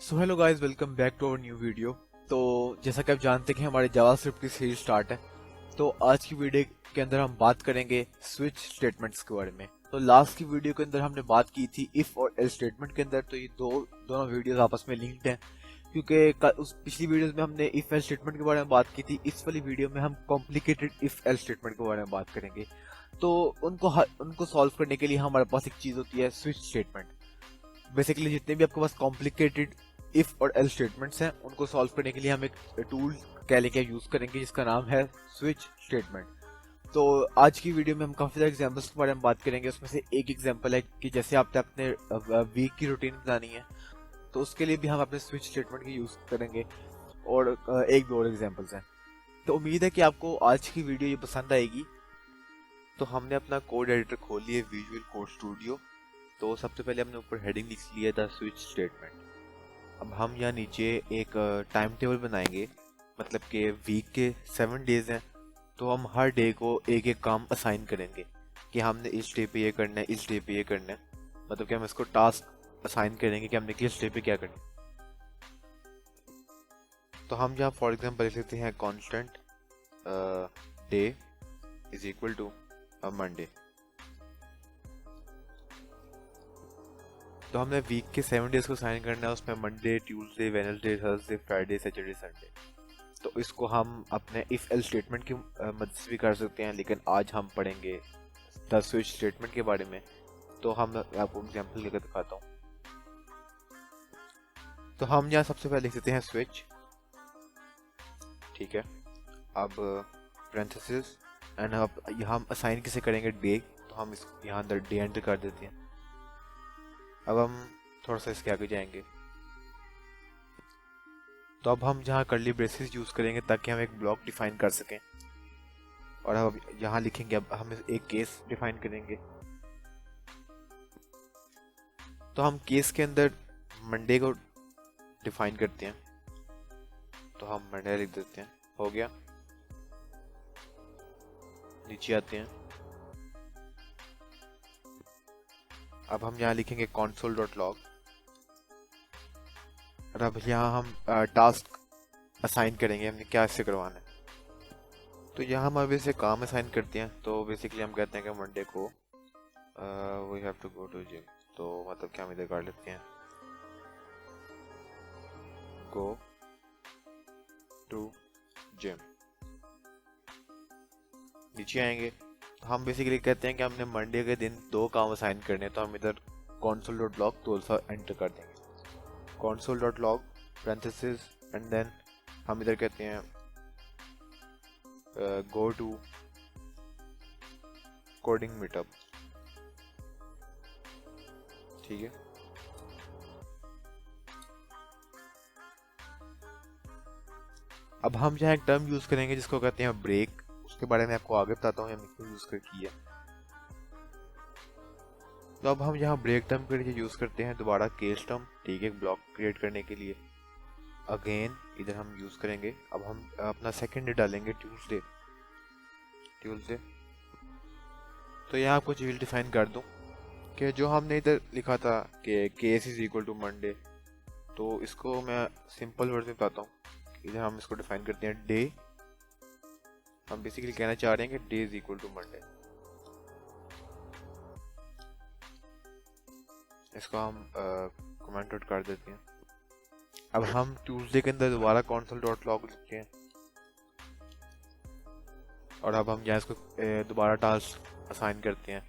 So hello guys, welcome back to our new video. तो जैसा कि आप जानते हैं कि हमारे जावास्क्रिप्ट की सीरीज स्टार्ट है। तो आज की वीडियो के अंदर हम बात करेंगे स्विच स्टेटमेंट्स के बारे में। तो लास्ट की वीडियो के अंदर हमने बात की थी इफ और एल्स स्टेटमेंट के अंदर। तो ये दोनों वीडियोस आपस में लिंक्ड हैं, क्योंकि उस पिछली वीडियोस में हमने इफ एल्स स्टेटमेंट के बारे में बात की थी। इस वाली वीडियो में हम कॉम्प्लिकेटेड इफ एल्स स्टेटमेंट के बारे में बात करेंगे। तो उनको सॉल्व करने के लिए हमारे पास एक चीज होती है, स्विच स्टेटमेंट। बेसिकली जितने भी आपके पास कॉम्प्लिकेटेड इफ और एल स्टेटमेंट्स हैं, उनको सॉल्व करने के लिए हम एक टूल कह लेंगे यूज करेंगे, जिसका नाम है स्विच स्टेटमेंट। तो आज की वीडियो में हम काफी सारे एग्जांपल्स के बारे में बात करेंगे। उसमें से एक एग्जांपल है कि जैसे आपने अपने वीक की रूटीन बनानी है, तो उसके लिए भी हम अपने स्विच स्टेटमेंट की यूज करेंगे। और एक दो और एग्जांपल्स हैं। तो उम्मीद है कि आपको आज की वीडियो ये पसंद आएगी। तो हमने अपना कोड एडिटर खोल लिया, विजुअल कोड स्टूडियो। तो सबसे पहले हमने ऊपर हेडिंग लिख लिया था स्विच स्टेटमेंट। अब हम यहाँ नीचे एक टाइम टेबल बनाएंगे, मतलब कि वीक के 7 डेज हैं। तो हम हर डे को एक एक काम असाइन करेंगे कि हमने इस डे पे ये करना है, इस डे पे ये करना है। मतलब कि हम इसको टास्क असाइन करेंगे कि हमने किस डे पे क्या करना है। तो हम यहाँ फॉर एग्जाम्पल लिख लेते हैं constant day is equal to Monday. तो हमने वीक के 7 डेज को साइन करना है, उसमें Monday, Tuesday, Wednesday, Thursday, Friday, Saturday, Sunday. तो इसको हम अपने इफ एल स्टेटमेंट की मदद से भी कर सकते हैं, लेकिन आज हम पढ़ेंगे द स्विच स्टेटमेंट के बारे में। तो हम आपको एग्जांपल लेकर दिखाता हूँ। तो हम यहाँ सबसे पहले लिख देते हैं स्विच, ठीक है। अब पैरेंथेसिस एंड अब यहाँ हम असाइन किसे करेंगे, डे। तो हम इस यहाँ अंदर डे एंटर कर देते हैं। अब हम थोड़ा सा इसके आगे जाएंगे। तो अब हम जहाँ कर्ली ब्रेसेस यूज करेंगे ताकि हम एक ब्लॉक डिफाइन कर सकें। और अब यहाँ लिखेंगे, अब हम एक केस डिफाइन करेंगे। तो हम केस के अंदर मंडे को डिफाइन करते हैं। तो हम मंडे लिख देते हैं, हो गया। नीचे आते हैं। अब हम यहाँ लिखेंगे console.log। और अब यहाँ हम टास्क असाइन करेंगे, हमने क्या इससे करवाना है। तो यहाँ हम अब इसे काम असाइन करते हैं। तो बेसिकली हम कहते हैं कि मंडे को we have to go to gym. तो मतलब क्या हम इधर कर लेते हैं, गो टू जिम। नीचे आएंगे। तो हम बेसिकली कहते हैं कि हमने मंडे के दिन 2 काम असाइन करने हैं। तो हम इधर console.log तो एंटर कर देंगे, console.log parenthesis एंड देन हम इधर कहते हैं गो टू कोडिंग मीटअप, ठीक है। अब हम यहाँ एक टर्म यूज करेंगे जिसको कहते हैं ब्रेक। उसके बारे में आपको आगे बताता हूँ हमने क्यों यूज कर किया। तो अब हम यहाँ ब्रेक टर्म के लिए यूज करते हैं दोबारा केस टर्म, ठीक है, ब्लॉक क्रिएट करने के लिए। अगेन इधर हम यूज करेंगे। अब हम अपना सेकंड डे डालेंगे, ट्यूसडे। तो यहाँ आपको चीज डिफाइन कर दूं कि जो हमने इधर लिखा था कि case is equal to Monday, तो इसको मैं सिंपल वर्ड में बताता हूँ। इधर हम इसको डिफाइन करते हैं डे। हम बेसिकली कहना चाह रहे हैं कि day is equal to Monday. इसको हम कमेंट आउट कर देते हैं। अब हम ट्यूसडे के अंदर दोबारा console.log लिखते हैं। और अब हम यहाँ इसको दोबारा टास्क असाइन करते हैं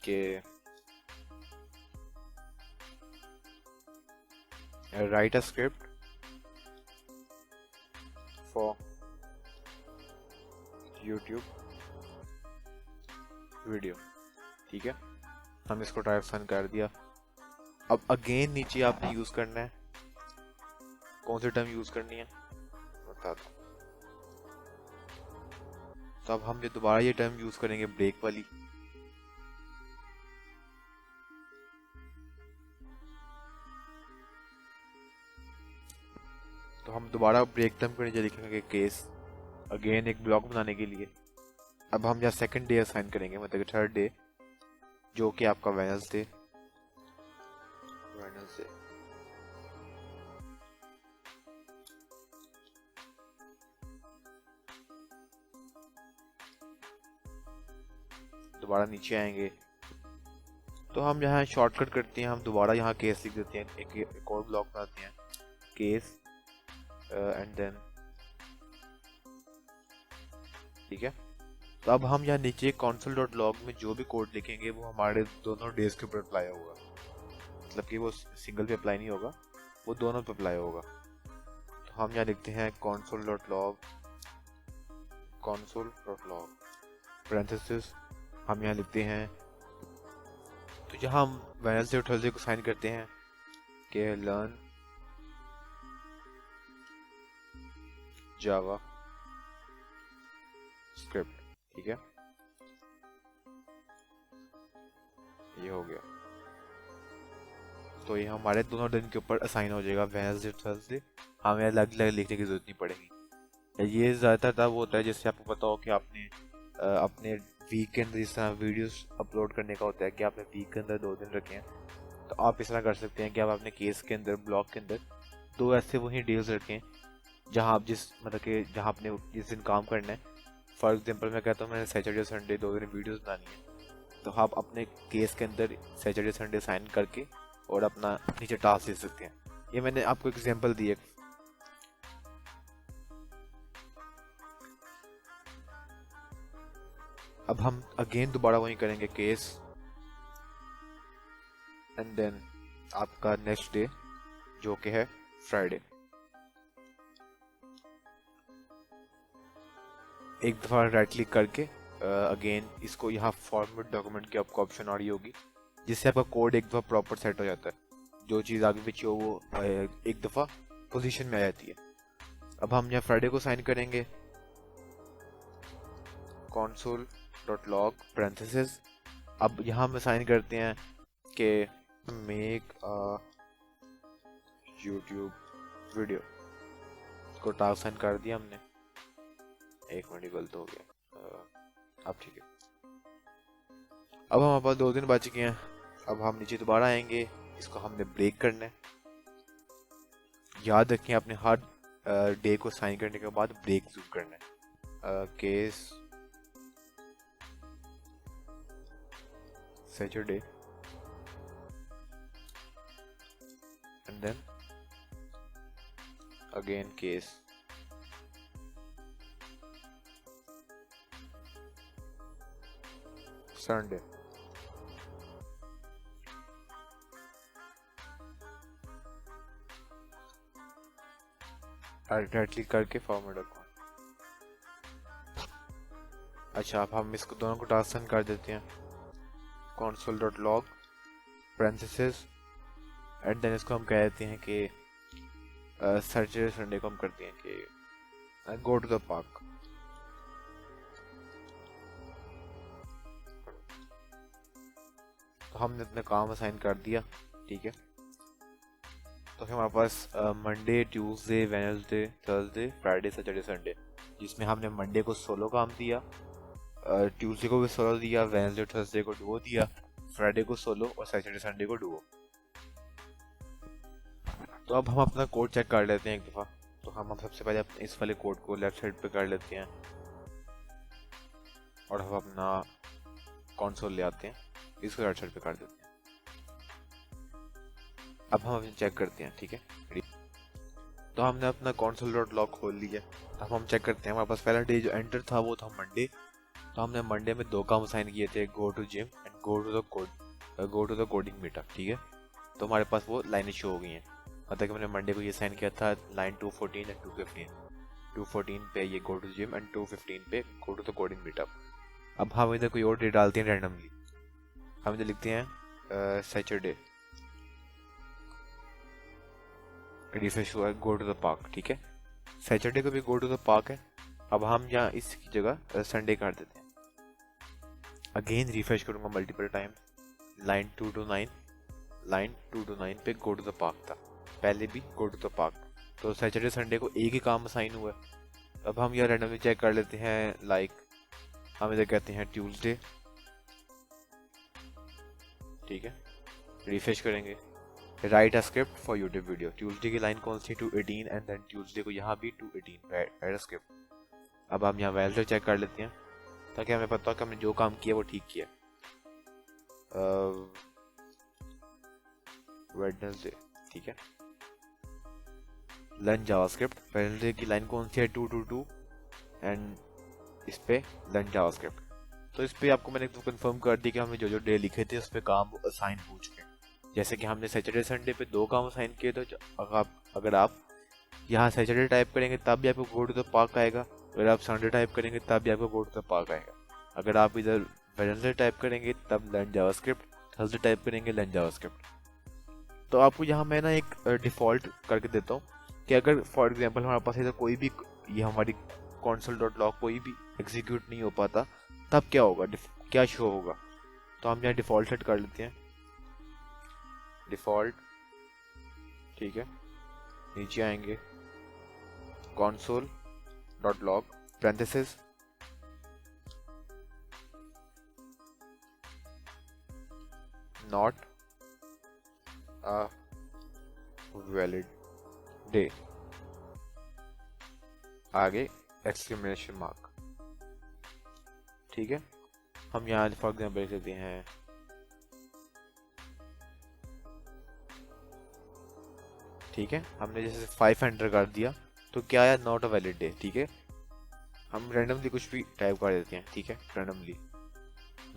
कि right a script for YouTube video, ठीक है। हम इसको टाइप असाइन कर दिया। अब अगेन नीचे आपने यूज करना है, कौन सी टर्म यूज करनी है बता दो। तो अब हम दोबारा ये टर्म यूज करेंगे, ब्रेक वाली। तो हम दोबारा ब्रेक टर्म के नीचे लिखेंगे केस, अगेन एक ब्लॉक बनाने के लिए। अब हम यहाँ सेकंड डे असाइन करेंगे, मतलब थर्ड डे, जो कि आपका वेडनेसडे। दोबारा नीचे आएंगे तो हम यहाँ शॉर्टकट करते हैं, हम दोबारा यहाँ केस लिख देते हैं, एक और ब्लॉक बनाते हैं केस एंड देन, ठीक है। तो अब हम यहाँ नीचे console.log में जो भी कोड लिखेंगे वो हमारे दोनों डेज के ऊपर अप्लाई होगा, मतलब कि वो सिंगल पे अप्लाई नहीं होगा, वो दोनों पे अप्लाई होगा। तो हम यहाँ लिखते हैं console.log parenthesis, हम यहाँ लिखते हैं, तो जहाँ हम वेडनेसडे और थर्सडे को साइन करते हैं कि लर्न जावा स्क्रिप्ट, ठीक है, ये हो गया। तो ये हमारे दोनों दिन के ऊपर असाइन हो जाएगा, वेडनेसडे थर्सडे, हमें अलग अलग लिखने की जरूरत नहीं पड़ेगी। ये ज़्यादातर तब होता है जैसे आपको पता हो कि आपने अपने वीक के अंदर इस तरह वीडियोस अपलोड करने का होता है कि आपने वीक के अंदर 2 दिन रखे हैं, तो आप इस तरह कर सकते हैं कि आप अपने केस के अंदर ब्लॉग के अंदर 2 ऐसे वही डेज रखें जहां आप जिस मतलब कि जहां आपने जिस दिन काम करना है। फॉर एग्जांपल मैं कहता हूँ मैंने सैटरडे संडे 2 दिन वीडियोस बनानी है, तो आप अपने केस के अंदर सैटरडे संडे साइन करके और अपना नीचे टास्क दे सकते हैं। ये मैंने आपको एग्जांपल दी है। अब हम अगेन दोबारा वही करेंगे केस एंड देन आपका नेक्स्ट डे जो कि है फ्राइडे। एक दफ़ा राइट क्लिक करके अगेन इसको यहाँ फॉर्मेट डॉक्यूमेंट की आपको ऑप्शन आ रही होगी, जिससे आपका कोड एक दफ़ा प्रॉपर सेट हो जाता है, जो चीज़ आगे पीछे हो वो एक दफ़ा पोजीशन में आ जाती है। अब हम यहाँ फ्राइडे को साइन करेंगे console.log parenthesis, अब यहाँ हम साइन करते हैं कि मेक अ यूट्यूब वीडियो, इसको टास्क साइन कर दिया हमने, एक मिनट गलत हो गया, अब ठीक है। अब हमारे पास 2 दिन बच गए हैं, अब हम नीचे दोबारा आएंगे, इसको हमने ब्रेक करना है। याद रखें अपने हर डे को साइन करने के बाद ब्रेक जरूर करना है। Case Saturday and then again case Sunday. Right click करके फॉर्मेट अकाउंट। अच्छा, अब हम इसको दोनों को टास्क साइन कर देते हैं console.log parenthesis एंड देन इसको हम कह देते हैं कि सैटरडे संडे को हम करते हैं कि गो टू द पार्क। तो हमने अपना काम असाइन कर दिया, ठीक है। तो फिर हमारे पास Monday Tuesday Wednesday Thursday Friday Saturday Sunday, जिसमें हमने मंडे को 16 काम दिया, ट्यूसडे को भी 16 दिया, वेडनेसडे थर्सडे को 2 दिया, फ्राइडे को 16 और सैटरडे संडे को 2। तो अब हम अपना कोड चेक कर लेते हैं एक दफ़ा। तो हम सबसे पहले अपने इस वाले कोड को लेफ्ट साइड पे कर लेते हैं और हम अपना कंसोल ले आते हैं, इसको राइट साइड पे कर देते हैं। अब हम अपने चेक करते हैं, ठीक है। तो हमने अपना console.log खोल लिया। अब हम चेक करते हैं, हमारे पास पहला डे जो एंटर था वो था मंडे। तो हमने मंडे में 2 काम साइन किए थे, go to gym and go to the coding meetup, ठीक है। तो हमारे पास वो लाइनें शो हो गई हैं, मतलब कि मैंने मंडे को ये साइन किया था लाइन 214 एंड 215। 214 पे ये गो टू जिम एंड 215 पे go to the coding meetup. अब हम इधर कोई और डे डालते हैं रैंडमली, हम इधर लिखते हैं सैटरडे, रिफ्रेश हुआ गो टू द पार्क, ठीक है। सैटरडे को भी गो टू द पार्क है। अब हम यहाँ इसकी जगह संडे कर देते हैं। अगेन रिफ्रेश करूंगा मल्टीपल टाइम, लाइन 229 पे गो टू द पार्क था, पहले भी गो टू द पार्क। तो सैटरडे संडे को एक ही काम असाइन हुआ है। अब हम यहाँ रैंडमली चेक कर लेते हैं, लाइक हम इधर कहते हैं ट्यूसडे, ठीक है। रिफ्रेश करेंगे, right a script for YouTube video, Tuesday की लाइन कौन सी 218 एंड देन ट्यूसडे को यहाँ भी 218 राइट अ स्क्रिप्ट। अब हम यहाँ वैल्यू चेक कर लेते हैं, ताकि हमें पता हो कि हमने जो काम किया वो ठीक किया। वेडनेसडे, ठीक है। लर्न जावास्क्रिप्ट, वेडनेसडे की लाइन कौन सी है, 222 एंड इस पे लर्न जावास्क्रिप्ट। तो इस पे आपको मैंने तो कंफर्म कर दी कि हमने जो जो डे लिखे थे उस पे काम असाइन हो चुके हैं। जैसे कि हमने सैटरडे संडे पे 2 काम असाइन किए थे। अगर आप यहाँ सैटरडे टाइप करेंगे तब भी आपको गो टू द पार्क आएगा, अगर आप संडे टाइप करेंगे तब भी आपको गो टू द पार्क आएगा। अगर आप इधर वेडनेसडे टाइप करेंगे तब लर्न जावास्क्रिप्ट, थर्सडे टाइप करेंगे लर्न जावास्क्रिप्ट। तो आपको यहाँ मैं ना एक डिफ़ॉल्ट करके देता हूँ कि अगर फॉर एग्जांपल हमारे पास इधर कोई भी ये हमारी console.log कोई भी एग्जीक्यूट नहीं हो पाता, तब क्या होगा, क्या शो होगा। तो हम यहाँ डिफ़ॉल्ट सेट कर लेते हैं, डिफ़ॉल्ट, ठीक है। नीचे आएंगे console.log parenthesis not a valid day, आगे एक्सक्लेमेशन मार्क, ठीक है। हम यहाँ फॉर एग्जाम्पल लिख देते हैं ठीक है। हमने जैसे 5 एंटर कर दिया तो क्या आया, नॉट अ वैलिड डे, ठीक है। हम रैंडमली कुछ भी टाइप कर देते हैं, ठीक है, randomly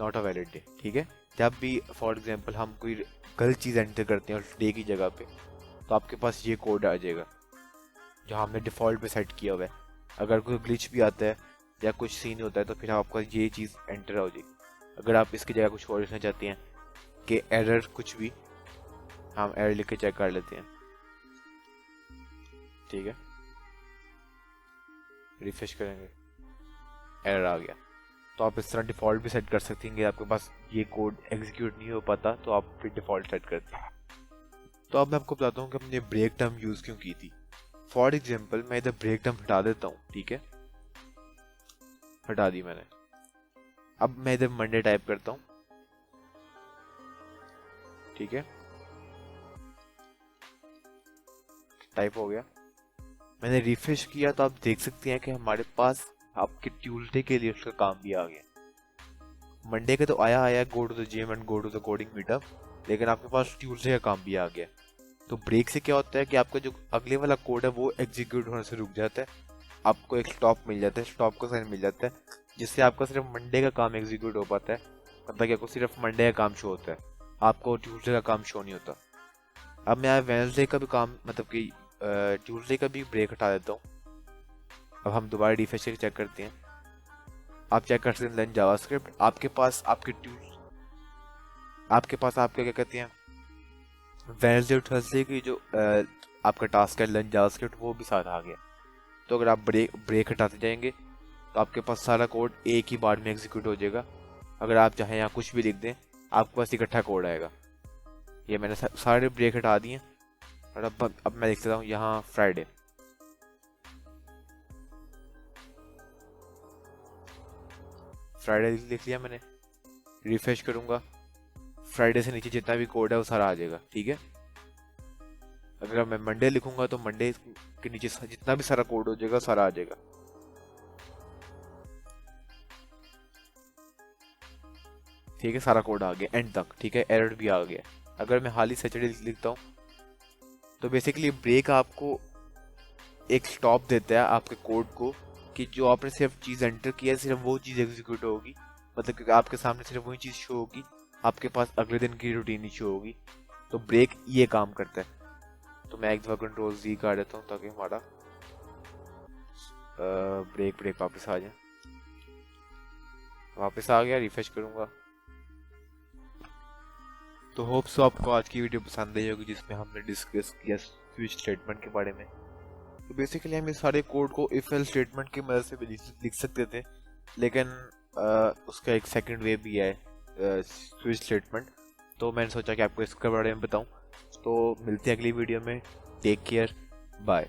not a valid day, ठीक है। जब भी फॉर एग्जांपल हम कोई गलत चीज़ एंटर करते हैं उस डे की जगह पे, तो आपके पास ये कोड आ जाएगा जो हमने डिफ़ॉल्ट पे सेट किया हुआ है। अगर कोई ग्लिच भी आता है या कुछ सीन होता है तो फिर आपका ये चीज़ एंटर हो जाएगी। अगर आप इसकी जगह कुछ और लिखना चाहते हैं कि एरर कुछ भी, हम एरर लिख के चेक कर लेते हैं, ठीक है। रिफ्रेश करेंगे, एरर आ गया। तो आप इस तरह डिफ़ॉल्ट भी सेट कर सकते हैं कि आपके पास ये कोड एग्जीक्यूट नहीं हो पाता तो आप फिर डिफ़ॉल्ट सेट करते हैं। तो अब मैं आपको बताता हूँ कि हमने ब्रेक टर्म यूज़ क्यों की थी। फॉर एग्जाम्पल मैं इधर ब्रेक टर्म हटा देता हूँ, ठीक है, हटा दी मैंने। अब मैं इधर मंडे टाइप करता हूँ, ठीक है, टाइप हो गया। मैंने रिफ्रेश किया तो आप देख सकते हैं कि हमारे पास आपके ट्यूसडे के लिए उसका काम भी आ गया। मंडे के तो आया go to the gym and go to the coding meetup, लेकिन आपके पास ट्यूसडे का काम भी आ गया। तो ब्रेक से क्या होता है कि आपका जो अगले वाला कोड है वो एग्जीक्यूट होने से रुक जाता है, आपको एक स्टॉप मिल जाता है, स्टॉप का साइन मिल जाता है, जिससे आपका सिर्फ मंडे का काम एग्जीक्यूट हो पाता है। मतलब कि आपको सिर्फ मंडे का काम शो होता है, आपको ट्यूसडे का काम शो नहीं होता। अब मैं वेडनेसडे का भी काम, मतलब कि ट्यूसडे का भी ब्रेक हटा देता हूँ। अब हम दोबारा रिफ्रेश करके चेक करते हैं। आप चेक कर सकते हैं लर्न जावास्क्रिप्ट, आपके पास आपके क्या कहते हैं, वेडनेसडे और थर्सडे की जो आपका टास्क है लर्न जावास्क्रिप्ट वो भी साथ आ गया। तो अगर आप ब्रेक हटाते जाएंगे तो आपके पास सारा कोड एक ही बार में एग्जीक्यूट हो जाएगा। अगर आप चाहें यहाँ कुछ भी लिख दें आपके पास इकट्ठा कोड आएगा। ये मैंने सारे ब्रेक हटा दिए और अब मैं लिख देता हूँ यहाँ फ्राइडे, लिख लिया मैंने। रिफ्रेश करूंगा, फ्राइडे से नीचे जितना भी कोड है वो सारा आ जाएगा, ठीक है। अगर मैं मंडे लिखूंगा तो मंडे के नीचे जितना भी सारा कोड हो जाएगा सारा आ जाएगा। ठीक है, सारा कोड आ गया एंड तक, ठीक है, एरर भी आ गया। अगर मैं हाल ही सैटरडे लिखता हूँ तो बेसिकली ब्रेक आपको एक स्टॉप देता है आपके कोड को कि जो आपने सिर्फ चीज़ एंटर किया सिर्फ वो चीज़ एग्जीक्यूट होगी, मतलब कि आपके सामने सिर्फ वही चीज़ शो होगी, आपके पास अगले दिन की रूटीन ही शो होगी। तो ब्रेक ये काम करता है। तो मैं एक दफ़ा कंट्रोल Z कर देता हूँ ताकि हमारा ब्रेक वापस आ जाए। वापस आ गया, रिफ्रेश करूँगा। तो होप सो आपको आज की वीडियो पसंद आई होगी जिसमें हमने डिस्कस किया स्विच स्टेटमेंट के बारे में। तो बेसिकली हम इस सारे कोड को इफ एल्स स्टेटमेंट की मदद से भी लिख सकते थे, लेकिन उसका एक सेकंड वे भी है स्विच स्टेटमेंट। तो मैंने सोचा कि आपको इसके बारे में बताऊं। तो मिलते हैं अगली वीडियो में, टेक केयर, बाय।